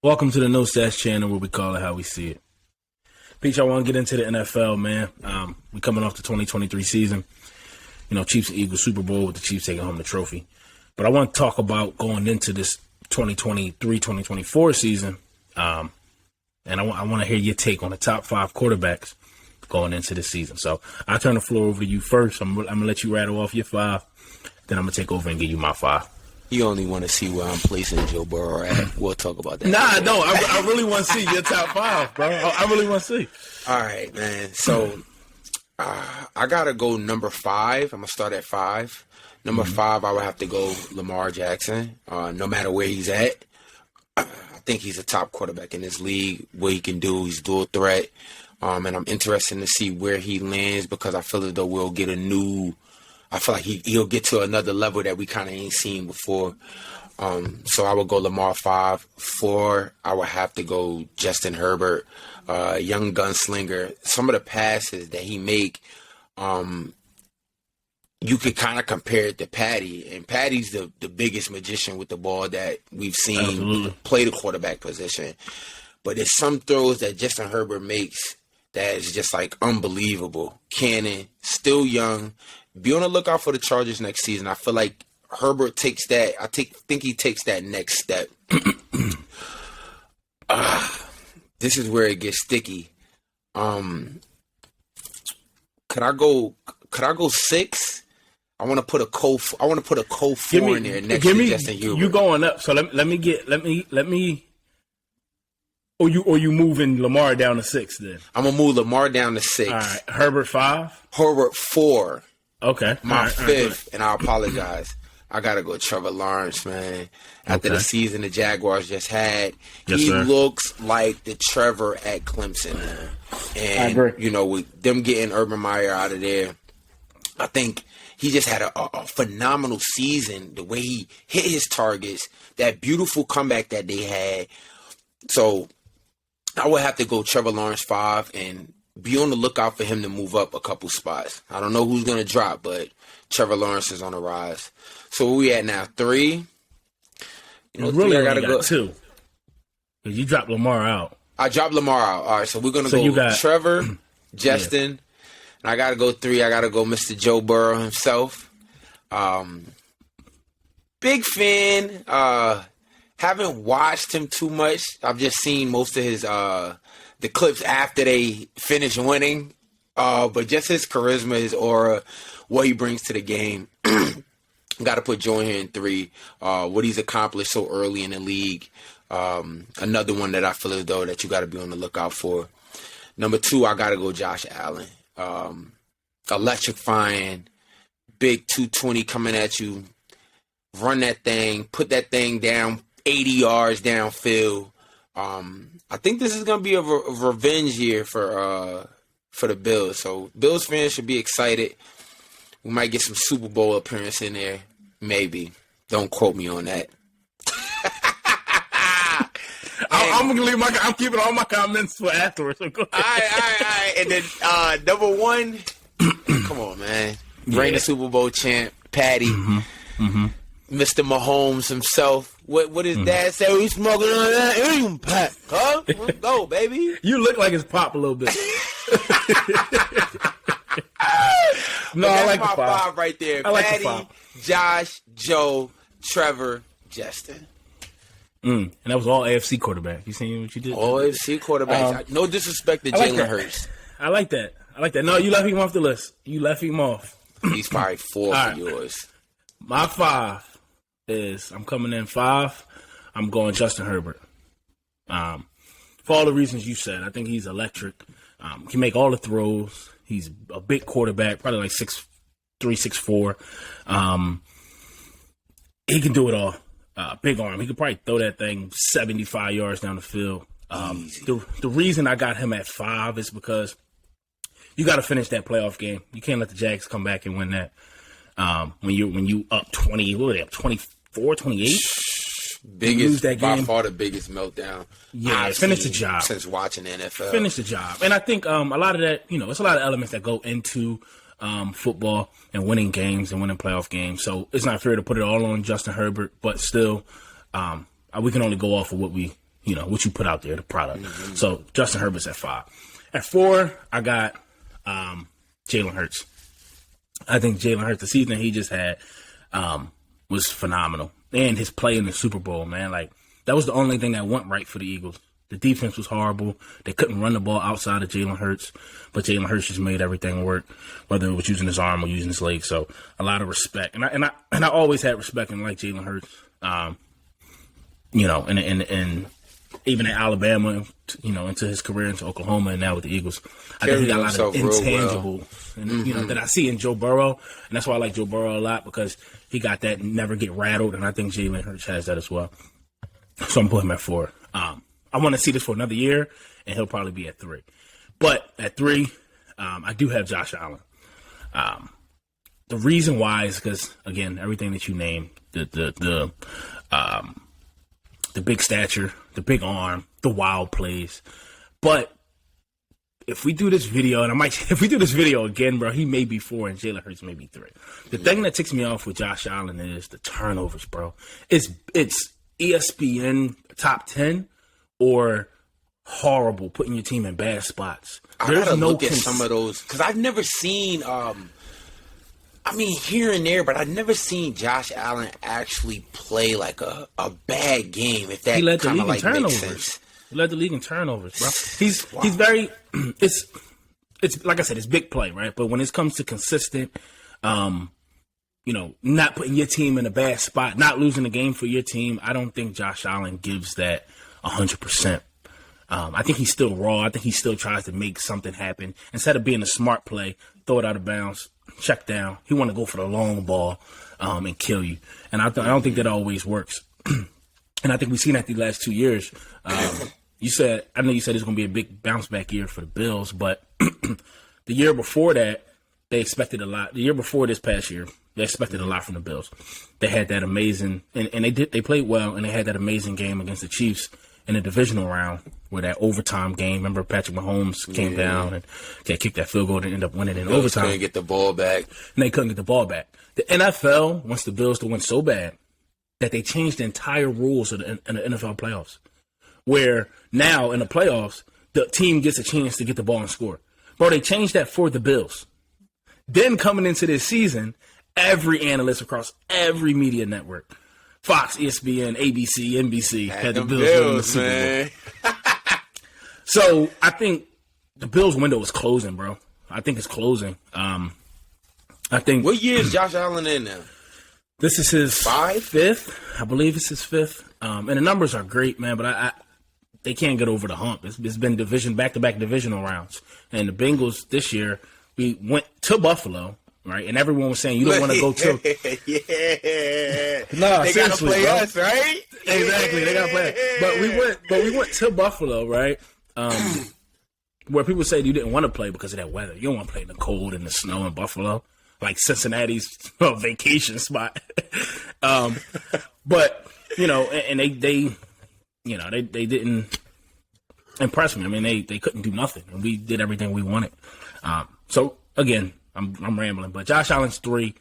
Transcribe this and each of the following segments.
Welcome to the No Stats channel where we call it how we see it. Peach, I want to get into the NFL, man. We coming off the 2023 season. You know, Chiefs and Eagles Super Bowl with the Chiefs taking home the trophy. But I want to talk about going into this 2023-2024 season. And I want to hear your take on the top 5 quarterbacks going into the season. So I'll turn the floor over to you first. I'm going to let you rattle off your 5. Then I'm going to take over and give you my 5. You only want to see where I'm placing Joe Burrow at. We'll talk about that. Nah, no, I really want to see your top 5, bro. I really want to see. All right, man. So I got to go number 5. I'm going to start at 5. Number 5, I would have to go Lamar Jackson, no matter where he's at. I think he's a top quarterback in this league. What he can do, he's dual threat. And I'm interested to see where he lands because I feel as though we'll get I feel like he'll get to another level that we kind of ain't seen before. So I would go Lamar 5. 4, I would have to go Justin Herbert, young gunslinger. Some of the passes that he make, you could kind of compare it to Patty. And Patty's the biggest magician with the ball that we've seen play the quarterback position. But there's some throws that Justin Herbert makes that is just like unbelievable. Cannon, still young. Be on the lookout for the Chargers next season. I feel like Herbert takes that. Think he takes that next step. This is where it gets sticky. Could I go 6? I want to put a Cole 4 in there next to Justin Herbert. You going up? So let me. Or you moving Lamar down to 6 then? I'm gonna move Lamar down to 6. All right, Herbert 5. Herbert 4. Okay. My 5th, and I apologize. I got to go Trevor Lawrence, man. After the season the Jaguars just had, he looks like the Trevor at Clemson, man. And, I agree. You know, with them getting Urban Meyer out of there, I think he just had a phenomenal season. The way he hit his targets, that beautiful comeback that they had. So I would have to go Trevor Lawrence 5 and be on the lookout for him to move up a couple spots. I don't know who's going to drop, but Trevor Lawrence is on the rise. So where we at now? 3? You know, really, I got to go 2. Because you dropped Lamar out. I dropped Lamar out. All right, so we're going to go Trevor, Justin, and I got to go 3. I got to go Mr. Joe Burrow himself. Big fan. Haven't watched him too much. I've just seen most of his the clips after they finish winning. But just his charisma, his aura, what he brings to the game. Got to put Joe in here in 3. What he's accomplished so early in the league. Another one that I feel as though that you got to be on the lookout for. Number 2, I got to go Josh Allen. Electrifying, big 220 coming at you. Run that thing, put that thing down 80 yards downfield. I think this is going to be a revenge year for the Bills. So Bills fans should be excited. We might get some Super Bowl appearance in there. Maybe. Don't quote me on that. I'm gonna leave I'm keeping all my comments for afterwards. So all right. And then number 1, come on, man. Reigning Super Bowl champ, Patty. Mr. Mahomes himself. What his dad say? He's smoking on that impact, huh? Let's go, baby. You look like his pop a little bit. No, I like my the 5 right there. I like Patty, the 5. Josh, Joe, Trevor, Justin. And that was all AFC quarterback. You seen what you did? All AFC quarterbacks. No disrespect to Jalen Hurts. I like that. No, you left him off the list. You left him off. He's probably 4 for yours. My 5 is I'm coming in 5. I'm going Justin Herbert. For all the reasons you said, I think he's electric. Can make all the throws. He's a big quarterback, probably like 6'3", 6'4". He can do it all. Big arm. He could probably throw that thing 75 yards down the field. The reason I got him at 5 is because you got to finish that playoff game. You can't let the Jags come back and win that. When you up 20, what were they up 24, 28? Biggest, that game. By far the biggest meltdown. Yeah, finish the job. Since watching the NFL. Finish the job. And I think a lot of that, it's a lot of elements that go into football and winning games and winning playoff games. So it's not fair to put it all on Justin Herbert, but still, we can only go off of what we what you put out there, the product. So Justin Herbert's at 5. At 4, I got Jalen Hurts. I think Jalen Hurts, the season he just had was phenomenal. And his play in the Super Bowl, man, like that was the only thing that went right for the Eagles. The defense was horrible. They couldn't run the ball outside of Jalen Hurts, but Jalen Hurts just made everything work, whether it was using his arm or using his leg. So a lot of respect, and I always had respect and like Jalen Hurts, and even at Alabama, into his career into Oklahoma and now with the Eagles. I think he got a lot of intangible, that I see in Joe Burrow, and that's why I like Joe Burrow a lot because he got that never get rattled, and I think Jalen Hurts has that as well. So I'm putting him at 4. I want to see this for another year, and he'll probably be at 3. But at 3, I do have Josh Allen. The reason why is because, again, everything that you named, the big stature, the big arm, the wild plays. But if we do this video, if we do this video again, bro, he may be 4 and Jalen Hurts may be 3. The thing that ticks me off with Josh Allen is the turnovers, bro. It's ESPN top 10 or horrible, putting your team in bad spots. I gotta look at some of those because I've never seen. Here and there, but I've never seen Josh Allen actually play like a bad game. If that kind of like makes sense. He led the league in turnovers, bro. He's very. It's like I said, it's big play, right? But when it comes to consistent, not putting your team in a bad spot, not losing the game for your team, I don't think Josh Allen gives that 100%. I think he's still raw. I think he still tries to make something happen. Instead of being a smart play, throw it out of bounds, check down. He want to go for the long ball and kill you. And I don't think that always works. And I think we've seen that the last 2 years. I know you said it's going to be a big bounce back year for the Bills, but the year before that, they expected a lot. The year before this past year, they expected a lot from the Bills. They had that amazing, and they played well, and they had that amazing game against the Chiefs in the divisional round where that overtime game. Remember, Patrick Mahomes came down and they kicked that field goal and ended up winning in overtime. Couldn't get the ball back. And they couldn't get the ball back. The NFL wants the Bills to win so bad that they changed the entire rules in the NFL playoffs, where now in the playoffs, the team gets a chance to get the ball and score. Bro, they changed that for the Bills. Then coming into this season, every analyst across every media network, Fox, ESPN, ABC, NBC, had the Bills winning the Super Bowl. So I think the Bills window is closing, bro. I think it's closing. I think. What year is Josh Allen in now? This is his 5th. I believe it's his 5th. And the numbers are great, man, but they can't get over the hump. It's been back-to-back divisional rounds. And the Bengals this year, we went to Buffalo. Right, and everyone was saying you don't want to go to. No, they gotta play us, right? Exactly, they gotta play us. But we went to Buffalo, right? Where people say you didn't want to play because of that weather. You don't want to play in the cold and the snow in Buffalo, like Cincinnati's vacation spot. But and they didn't impress me. I mean, they couldn't do nothing, and we did everything we wanted. So again. I'm rambling, but Josh Allen's 3.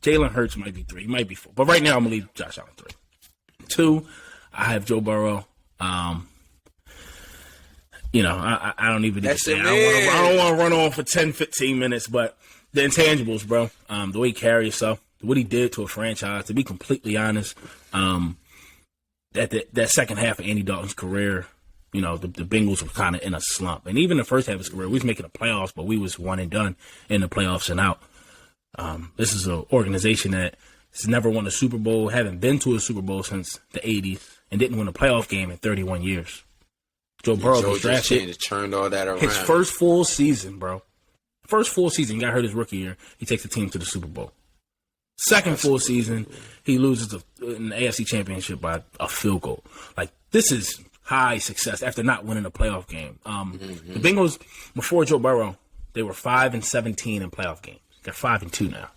Jalen Hurts might be 3. He might be 4. But right now, I'm going to leave Josh Allen 3. 2, I have Joe Burrow. I don't even need to say I don't want to run on for 10, 15 minutes, but the intangibles, bro. The way he carries himself, what he did to a franchise, to be completely honest, that second half of Andy Dalton's career, the Bengals were kind of in a slump. And even the first half of his career, we was making the playoffs, but we was one and done in the playoffs and out. This is an organization that has never won a Super Bowl, haven't been to a Super Bowl since the 80s, and didn't win a playoff game in 31 years. Joe Burrow was drafted. Turned all that around. His first full season, bro. First full season, he got hurt his rookie year. He takes the team to the Super Bowl. Second full season, he loses in the AFC Championship by a field goal. Like, this is high success after not winning a playoff game. The Bengals, before Joe Burrow, they were 5-17 in playoff games. They're 5-2 now.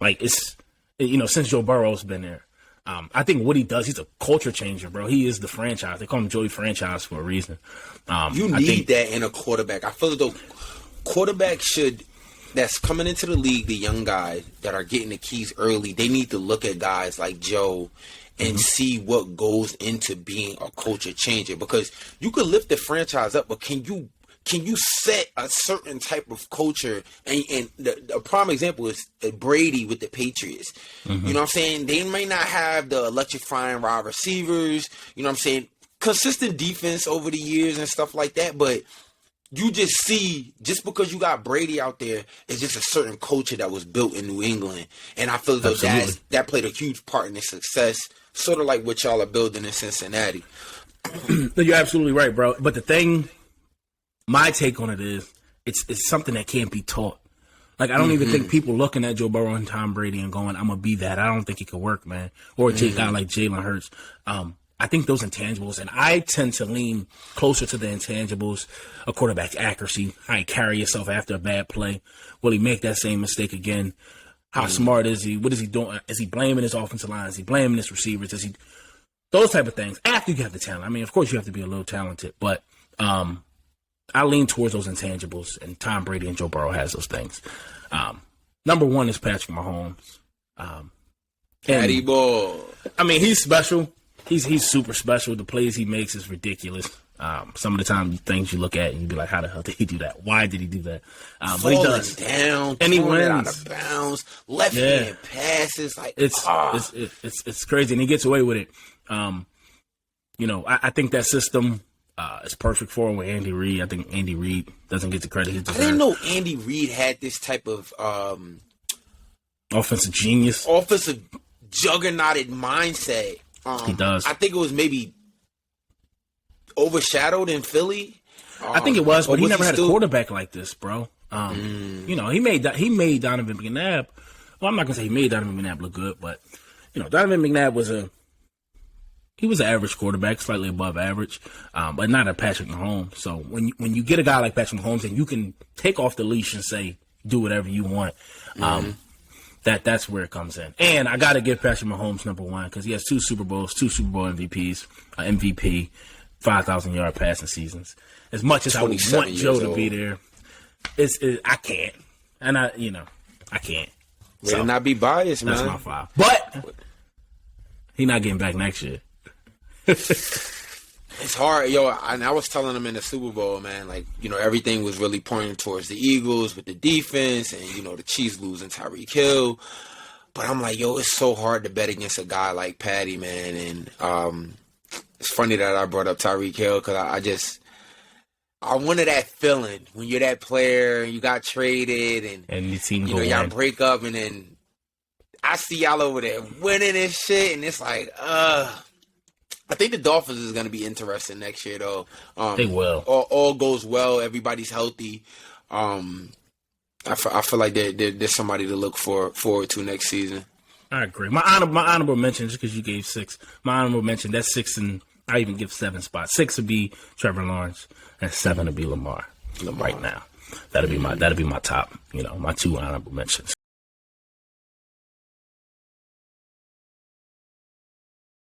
Like, it's, since Joe Burrow's been there. I think what he does, he's a culture changer, bro. He is the franchise. They call him Joey Franchise for a reason. You need that in a quarterback. I feel as though quarterback that's coming into the league, the young guys that are getting the keys early, they need to look at guys like Joe and see what goes into being a culture changer. Because you could lift the franchise up, but can you set a certain type of culture? And the prime example is Brady with the Patriots. You know what I'm saying? They may not have the electrifying wide receivers, you know what I'm saying? Consistent defense over the years and stuff like that, but you just see, just because you got Brady out there, it's just a certain culture that was built in New England. And I feel as though that played a huge part in the success, sort of like what y'all are building in Cincinnati. You're absolutely right, bro. But the thing, my take on it is, it's something that can't be taught. Like, I don't even think people looking at Joe Burrow and Tom Brady and going, I'm going to be that. I don't think it could work, man. Or a guy like Jalen Hurts. I think those intangibles, and I tend to lean closer to the intangibles, a quarterback's accuracy, how he carry yourself after a bad play. Will he make that same mistake again? How smart is he? What is he doing? Is he blaming his offensive line? Is he blaming his receivers? Those type of things. After you have the talent. I mean, of course you have to be a little talented, but I lean towards those intangibles, and Tom Brady and Joe Burrow has those things. Number one is Patrick Mahomes. Patty ball. I mean, he's special. He's super special. The plays he makes is ridiculous. Some of the time, things you look at and you be like, "How the hell did he do that? Why did he do that?" But he does, down, and he wins. Out of bounds, left hand passes. Like it's crazy, and he gets away with it. I think that system is perfect for him with Andy Reid. I think Andy Reid doesn't get the credit he deserves. I didn't know Andy Reid had this type of offensive genius, offensive juggernauted mindset. He does. I think it was maybe overshadowed in Philly. I think it was, but he never had a quarterback like this, bro. He made Donovan McNabb. Well, I'm not gonna say he made Donovan McNabb look good, but Donovan McNabb was an average quarterback, slightly above average, but not a Patrick Mahomes. So when you get a guy like Patrick Mahomes and you can take off the leash and say do whatever you want, that's where it comes in. And I got to give Patrick Mahomes number one because he has 2 Super Bowls, 2 Super Bowl MVPs, MVP, 5,000-yard passing seasons. As much as I would want Joe to be there, I can't. And I can't. Way to not be biased, man. That's my 5. But he's not getting back next year. It's hard, and I was telling him in the Super Bowl, man, like, everything was really pointing towards the Eagles with the defense and, the Chiefs losing Tyreek Hill. But I'm like, it's so hard to bet against a guy like Patty, man. And it's funny that I brought up Tyreek Hill because I wanted that feeling when you're that player and you got traded and your team y'all break up and then I see y'all over there winning and shit. And it's like, I think the Dolphins is going to be interesting next year, though. They will. All goes well. Everybody's healthy. I feel like there's somebody to look forward to next season. I agree. My honorable mention, just because you gave 6, my honorable mention, that's 6, and I even give 7 spots. 6 would be Trevor Lawrence, and 7 would be Lamar. Right now, that'd be my top. My 2 honorable mentions.